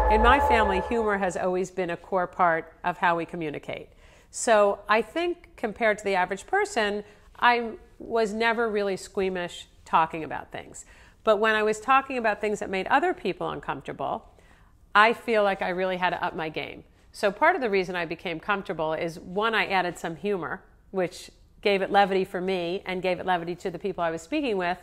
In my family, humor has always been a core part of how we communicate. So I think compared to the average person, I was never really squeamish talking about things. But when I was talking about things that made other people uncomfortable, I feel like I really had to up my game. So part of the reason I became comfortable is, one, I added some humor, which gave it levity for me and gave it levity to the people I was speaking with.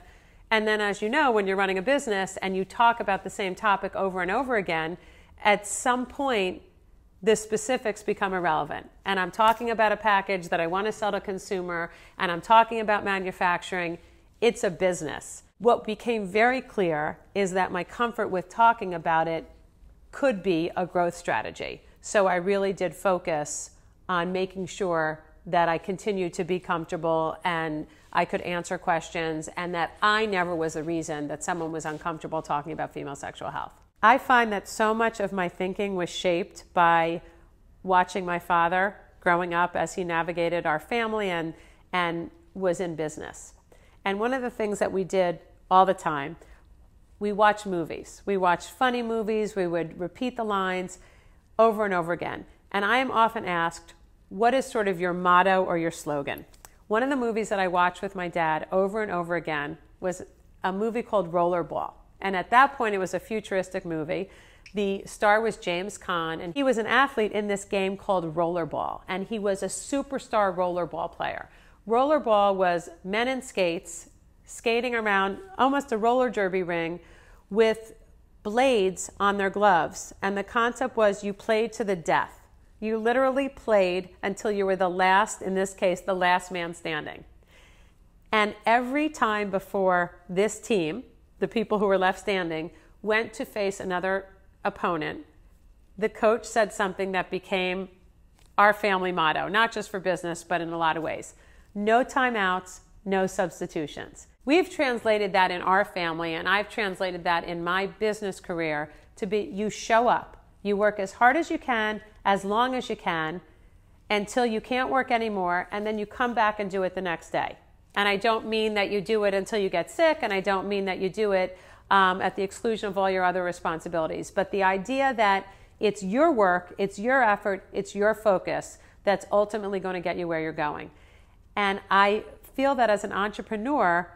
And then, as you know, when you're running a business and you talk about the same topic over and over again, at some point, the specifics become irrelevant. And I'm talking about a package that I want to sell to consumer, and I'm talking about manufacturing. It's a business. What became very clear is that my comfort with talking about it could be a growth strategy. So I really did focus on making sure that I continued to be comfortable and I could answer questions, and that I never was the reason that someone was uncomfortable talking about female sexual health. I find that so much of my thinking was shaped by watching my father growing up as he navigated our family and was in business. And one of the things that we did all the time, we watched movies. We watched funny movies. We would repeat the lines over and over again. And I am often asked, what is sort of your motto or your slogan? One of the movies that I watched with my dad over and over again was a movie called Rollerball. And at that point, it was a futuristic movie. The star was James Caan, and he was an athlete in this game called Rollerball. And he was a superstar rollerball player. Rollerball was men in skates, skating around almost a roller derby ring with blades on their gloves. And the concept was you played to the death. You literally played until you were the last, in this case, the last man standing. And every time before this team, the people who were left standing, went to face another opponent, the coach said something that became our family motto, not just for business, but in a lot of ways. No timeouts, no substitutions. We've translated that in our family, and I've translated that in my business career to be, you show up. You work as hard as you can, as long as you can, until you can't work anymore, and then you come back and do it the next day. And I don't mean that you do it until you get sick, and I don't mean that you do it at the exclusion of all your other responsibilities. But the idea that it's your work, it's your effort, it's your focus that's ultimately going to get you where you're going. And I feel that as an entrepreneur,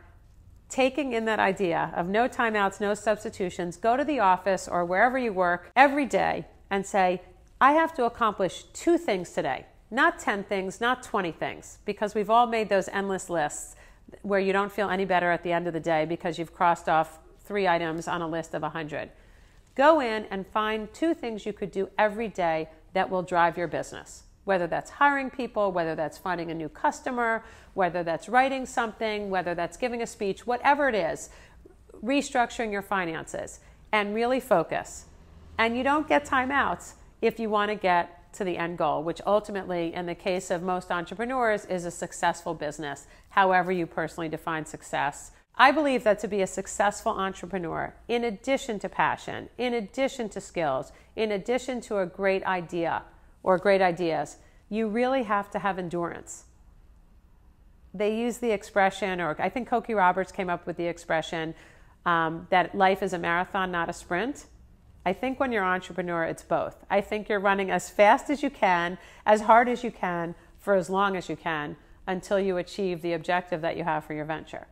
taking in that idea of no timeouts, no substitutions, go to the office or wherever you work every day and say, I have to accomplish 2 things today. Not 10 things, not 20 things, because we've all made those endless lists where you don't feel any better at the end of the day because you've crossed off 3 items on a list of 100. Go in and find 2 things you could do every day that will drive your business, whether that's hiring people, whether that's finding a new customer, whether that's writing something, whether that's giving a speech, whatever it is, restructuring your finances, and really focus. And you don't get timeouts if you want to get to the end goal, which ultimately, in the case of most entrepreneurs, is a successful business, however you personally define success. I believe that to be a successful entrepreneur, in addition to passion, in addition to skills, in addition to a great idea or great ideas, you really have to have endurance. They use the expression, or I think Cokie Roberts came up with the expression, that life is a marathon, not a sprint. I think when you're an entrepreneur, it's both. I think you're running as fast as you can, as hard as you can, for as long as you can, until you achieve the objective that you have for your venture.